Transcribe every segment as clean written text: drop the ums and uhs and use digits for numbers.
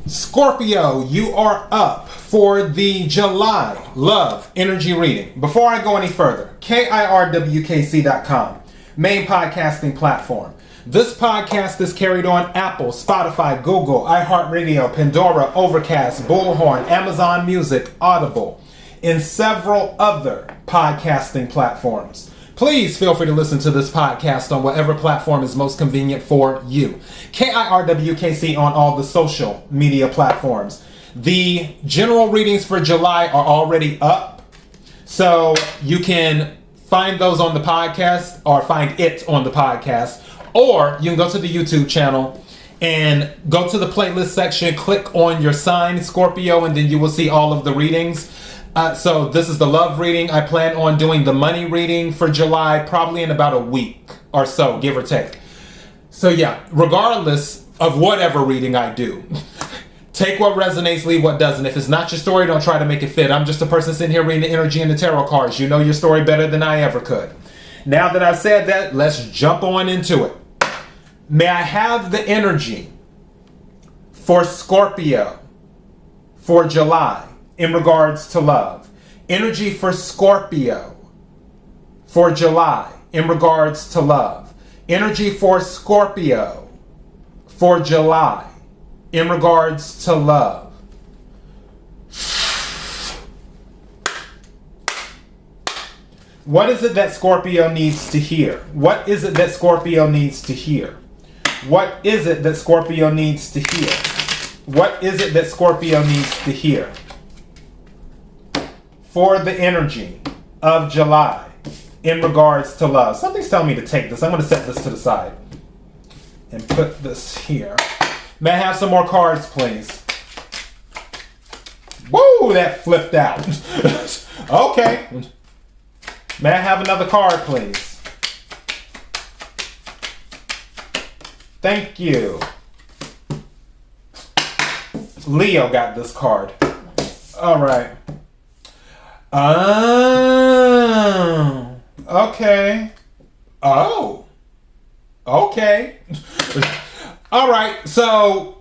Scorpio, you are up for the July love energy reading. Before I go any further, KIRWKC.com, main podcasting platform. This podcast is carried on Apple, Spotify, Google, iHeartRadio, Pandora, Overcast, Bullhorn, Amazon Music, Audible, and several other podcasting platforms. Please feel free to listen to this podcast on whatever platform is most convenient for you. KIRWKC on all the social media platforms. The general readings for July are already up, so you can find those on the podcast or find it on the podcast, or you can go to the YouTube channel and go to the playlist section, click on your sign, Scorpio, and then you will see all of the readings. So this is the love reading. I plan on doing the money reading for July probably in about a week or so, give or take. So yeah, regardless of whatever reading I do, take what resonates, leave what doesn't. If it's not your story, don't try to make it fit. I'm just a person sitting here reading the energy and the tarot cards. You know your story better than I ever could. Now that I've said that, let's jump on into it. May I have the energy for Scorpio for July in regards to love? Energy for Scorpio for July in regards to love. Energy for Scorpio for July in regards to love. What is it that Scorpio needs to hear? What is it that Scorpio needs to hear? What is it that Scorpio needs to hear? What is it that Scorpio needs to hear for the energy of July in regards to love? Something's telling me to take this. I'm going to set this to the side and put this here. May I have some more cards, please? Woo, that flipped out. Okay. May I have another card, please? Thank you. Leo got this card. All right. Oh, okay. Oh, okay. All right. So,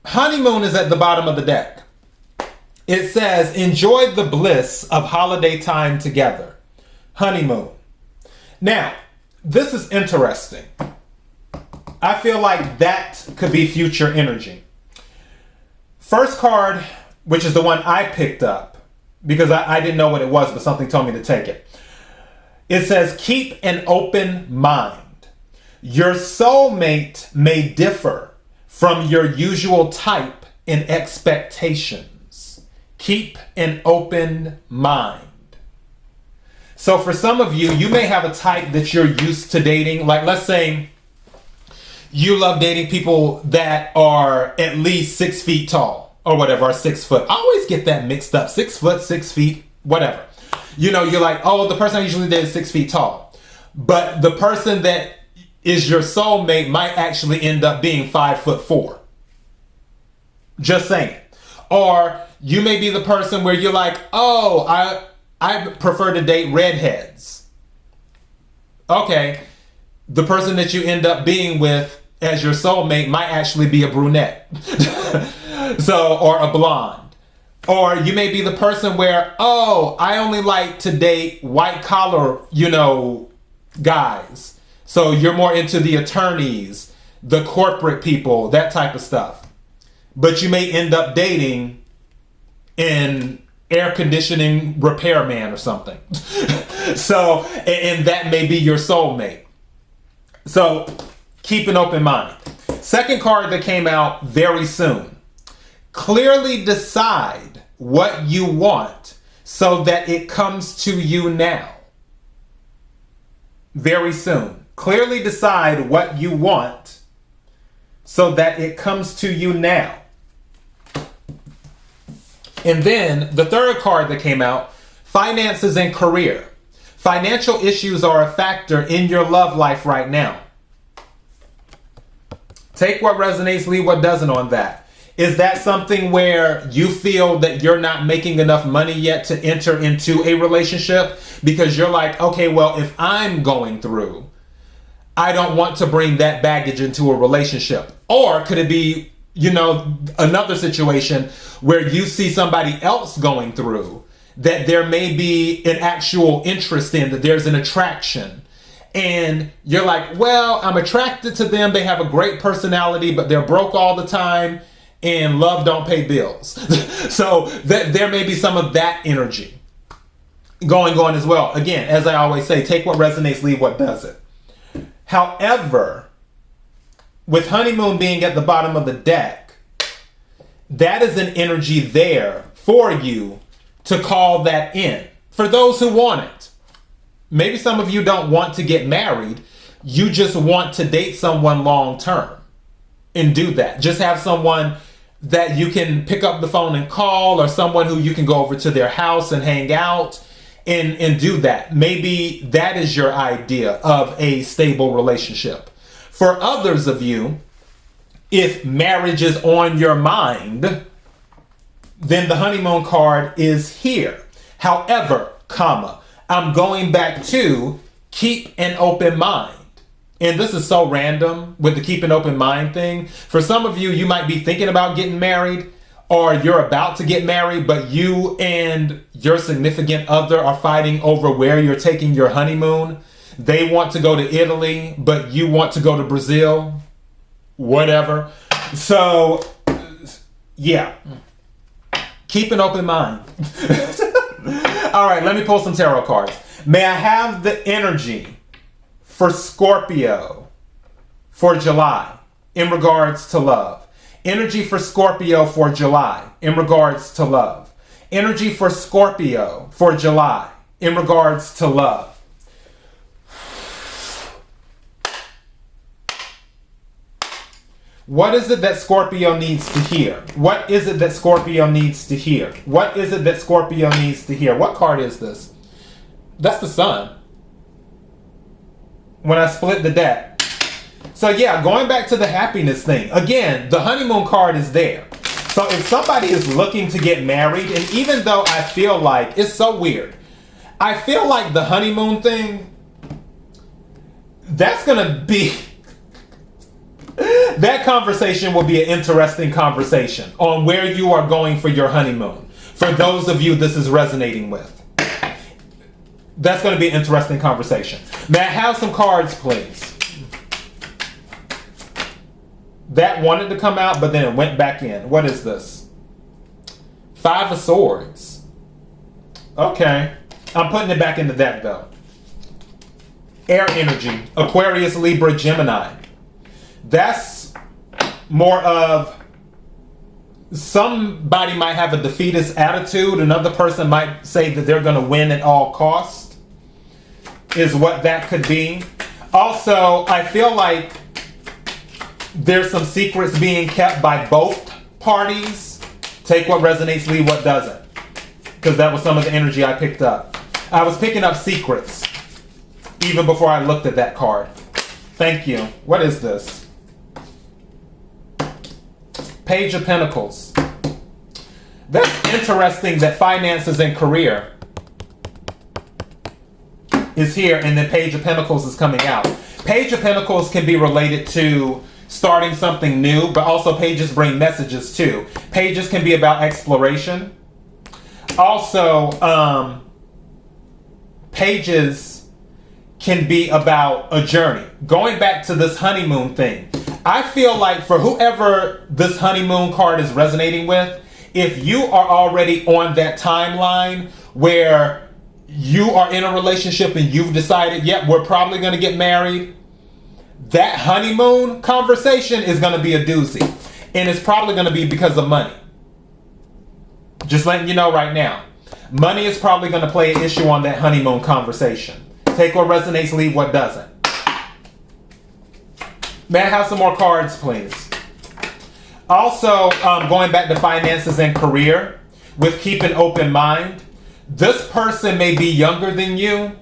honeymoon is at the bottom of the deck. It says, enjoy the bliss of holiday time together. Honeymoon. Now, this is interesting. I feel like that could be future energy. First card, which is the one I picked up, because I didn't know what it was, but something told me to take it. It says, keep an open mind. Your soulmate may differ from your usual type in expectations. Keep an open mind. So for some of you, you may have a type that you're used to dating. Like, let's say you love dating people that are at least 6 feet tall or whatever, or 6 foot. I always get that mixed up. 6 foot, 6 feet, whatever. You know, you're like, oh, the person I usually date is 6 feet tall. But the person that is your soulmate might actually end up being 5'4". Just saying. Or you may be the person where you're like, oh, I prefer to date redheads. Okay. The person that you end up being with as your soulmate might actually be a brunette. So, or a blonde. Or you may be the person where, oh, I only like to date white collar, guys. So you're more into the attorneys, the corporate people, that type of stuff. But you may end up dating an air conditioning repairman or something. So, and that may be your soulmate. So keep an open mind. Second card that came out very soon. Clearly decide what you want so that it comes to you now. Very soon. Clearly decide what you want so that it comes to you now. And then the third card that came out, finances and career. Financial issues are a factor in your love life right now. Take what resonates, leave what doesn't on that. Is that something where you feel that you're not making enough money yet to enter into a relationship? Because you're like, okay, well, if I'm going through, I don't want to bring that baggage into a relationship. Or could it be another situation where you see somebody else going through that there may be an actual interest in, that there's an attraction. And you're like, well, I'm attracted to them. They have a great personality, but they're broke all the time and love don't pay bills. So there may be some of that energy going on as well. Again, as I always say, take what resonates, leave what doesn't. However, with honeymoon being at the bottom of the deck, that is an energy there for you to call that in. For those who want it. Maybe some of you don't want to get married. You just want to date someone long term and do that. Just have someone that you can pick up the phone and call, or someone who you can go over to their house and hang out and do that. Maybe that is your idea of a stable relationship. For others of you, if marriage is on your mind, then the honeymoon card is here. However, I'm going back to keep an open mind. And this is so random with the keep an open mind thing. For some of you, you might be thinking about getting married, or you're about to get married, but you and your significant other are fighting over where you're taking your honeymoon. They want to go to Italy, but you want to go to Brazil. Whatever. So, yeah. Keep an open mind. All right, let me pull some tarot cards. May I have the energy for Scorpio for July in regards to love? Energy for Scorpio for July in regards to love. Energy for Scorpio for July in regards to love. What is it that Scorpio needs to hear? What is it that Scorpio needs to hear? What is it that Scorpio needs to hear? What card is this? That's the Sun. When I split the deck. So yeah, going back to the happiness thing. Again, the honeymoon card is there. So if somebody is looking to get married, and even though I feel like, it's so weird, I feel like the honeymoon thing, that's going to be... that conversation will be an interesting conversation on where you are going for your honeymoon. For those of you this is resonating with. That's going to be an interesting conversation. May I have some cards, please? That wanted to come out, but then it went back in. What is this? 5 of Swords. Okay. I'm putting it back in the deck, though. Air energy. Aquarius, Libra, Gemini. That's more of somebody might have a defeatist attitude. Another person might say that they're going to win at all costs, is what that could be. Also, I feel like there's some secrets being kept by both parties. Take what resonates, leave what doesn't. Because that was some of the energy I picked up. I was picking up secrets even before I looked at that card. Thank you. What is this? Page of Pentacles. That's interesting that finances and career is here, and then Page of Pentacles is coming out. Page of Pentacles can be related to starting something new, but also pages bring messages too. Pages can be about exploration. Also, pages can be about a journey. Going back to this honeymoon thing, I feel like for whoever this honeymoon card is resonating with, if you are already on that timeline where you are in a relationship and you've decided, yep, we're probably going to get married, that honeymoon conversation is going to be a doozy. And it's probably going to be because of money. Just letting you know right now. Money is probably going to play an issue on that honeymoon conversation. Take what resonates, leave what doesn't. May I have some more cards, please? Also, going back to finances and career, with keep an open mind, this person may be younger than you,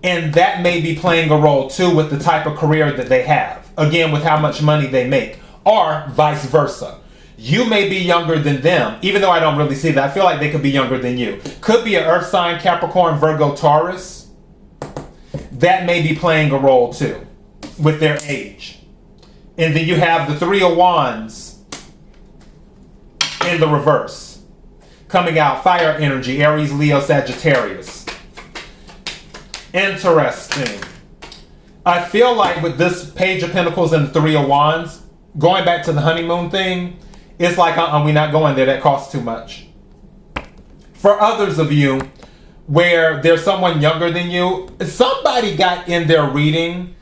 and that may be playing a role too with the type of career that they have. Again, with how much money they make, or vice versa. You may be younger than them, even though I don't really see that. I feel like they could be younger than you. Could be an earth sign, Capricorn, Virgo, Taurus. That may be playing a role too with their age. And then you have the Three of Wands in the reverse. Coming out, fire energy, Aries, Leo, Sagittarius. Interesting. I feel like with this Page of Pentacles and the Three of Wands, going back to the honeymoon thing, it's like, we're not going there. That costs too much. For others of you, where there's someone younger than you, somebody got in their reading,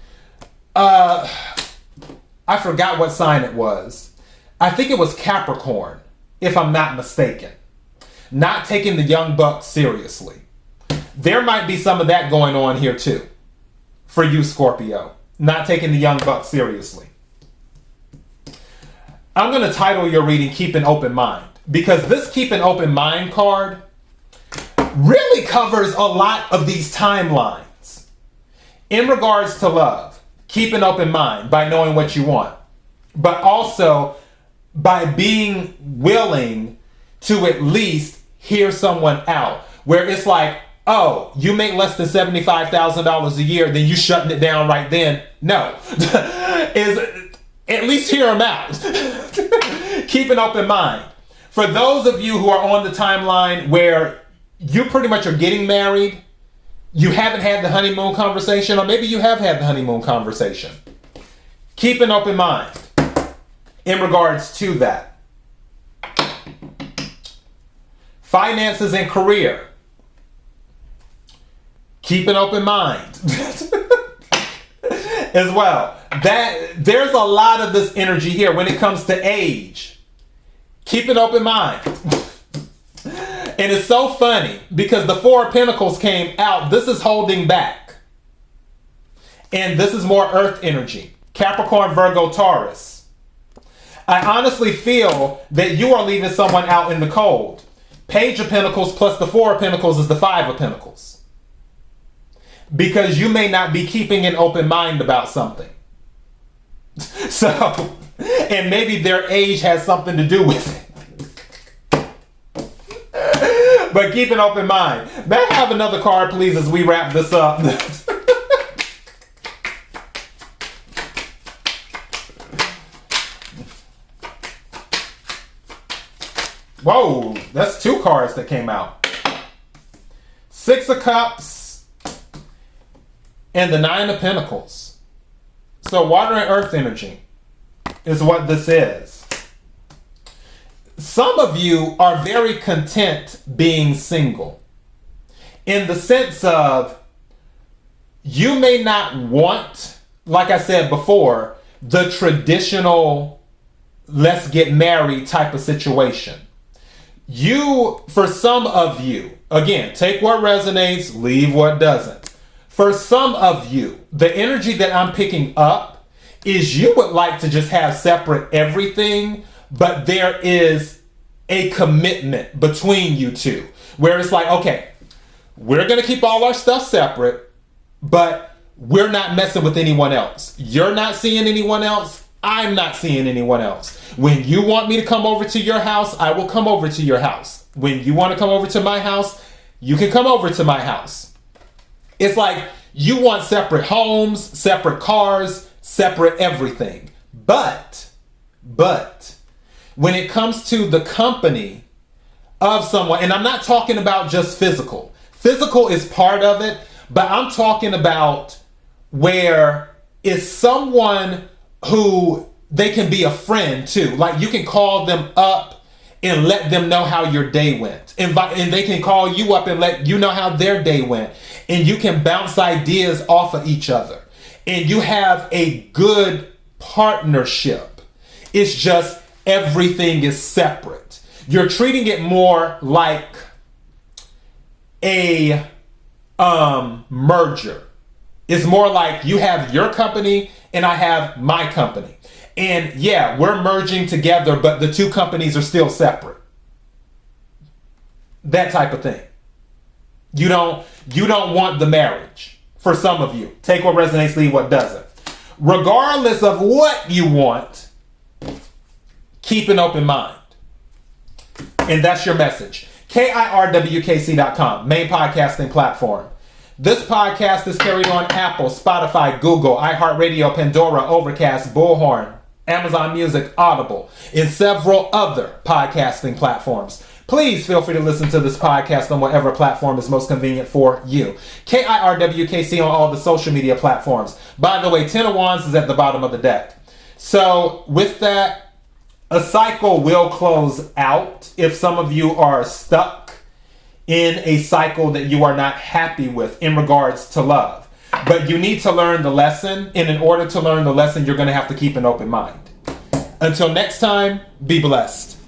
I forgot what sign it was. I think it was Capricorn, if I'm not mistaken. Not taking the young buck seriously. There might be some of that going on here too. For you, Scorpio. Not taking the young buck seriously. I'm going to title your reading Keep an Open Mind. Because this Keep an Open Mind card really covers a lot of these timelines. In regards to love, keep an open mind by knowing what you want. But also by being willing to at least hear someone out. Where it's like, oh, you make less than $75,000 a year, then you shutting it down right then. No. Is at least hear them out. Keep an open mind. For those of you who are on the timeline where you pretty much are getting married, you haven't had the honeymoon conversation, or maybe you have had the honeymoon conversation. Keep an open mind in regards to that. Finances and career. Keep an open mind. As well. There's a lot of this energy here when it comes to age. Keep an open mind. And it's so funny because the Four of Pentacles came out. This is holding back. And this is more earth energy. Capricorn, Virgo, Taurus. I honestly feel that you are leaving someone out in the cold. Page of Pentacles plus the Four of Pentacles is the Five of Pentacles. Because you may not be keeping an open mind about something. So, and maybe their age has something to do with it. But keep an open mind. May I have another card, please, as we wrap this up? Whoa, that's two cards that came out. Six of Cups and the Nine of Pentacles. So water and earth energy is what this is. Some of you are very content being single. In the sense of, you may not want, like I said before, the traditional let's get married type of situation. For some of you, again, take what resonates, leave what doesn't. For some of you, the energy that I'm picking up is you would like to just have separate everything, but there is a commitment between you two. Where it's like, okay, we're going to keep all our stuff separate, but we're not messing with anyone else. You're not seeing anyone else. I'm not seeing anyone else. When you want me to come over to your house, I will come over to your house. When you want to come over to my house, you can come over to my house. It's like you want separate homes, separate cars, separate everything. But, when it comes to the company of someone, and I'm not talking about just physical. Physical is part of it, but I'm talking about where it's someone who they can be a friend too. Like you can call them up and let them know how your day went. And they can call you up and let you know how their day went. And you can bounce ideas off of each other. And you have a good partnership. It's just everything is separate. You're treating it more like a merger. It's more like you have your company and I have my company. And yeah, we're merging together, but the two companies are still separate. That type of thing. You don't want the marriage. For some of you. Take what resonates, leave what doesn't. Regardless of what you want, keep an open mind. And that's your message. KIRWKC.com, main podcasting platform. This podcast is carried on Apple, Spotify, Google, iHeartRadio, Pandora, Overcast, Bullhorn, Amazon Music, Audible, and several other podcasting platforms. Please feel free to listen to this podcast on whatever platform is most convenient for you. KIRWKC on all the social media platforms. By the way, 10 of Wands is at the bottom of the deck. So with that, a cycle will close out if some of you are stuck in a cycle that you are not happy with in regards to love. But you need to learn the lesson, and in order to learn the lesson, you're going to have to keep an open mind. Until next time, be blessed.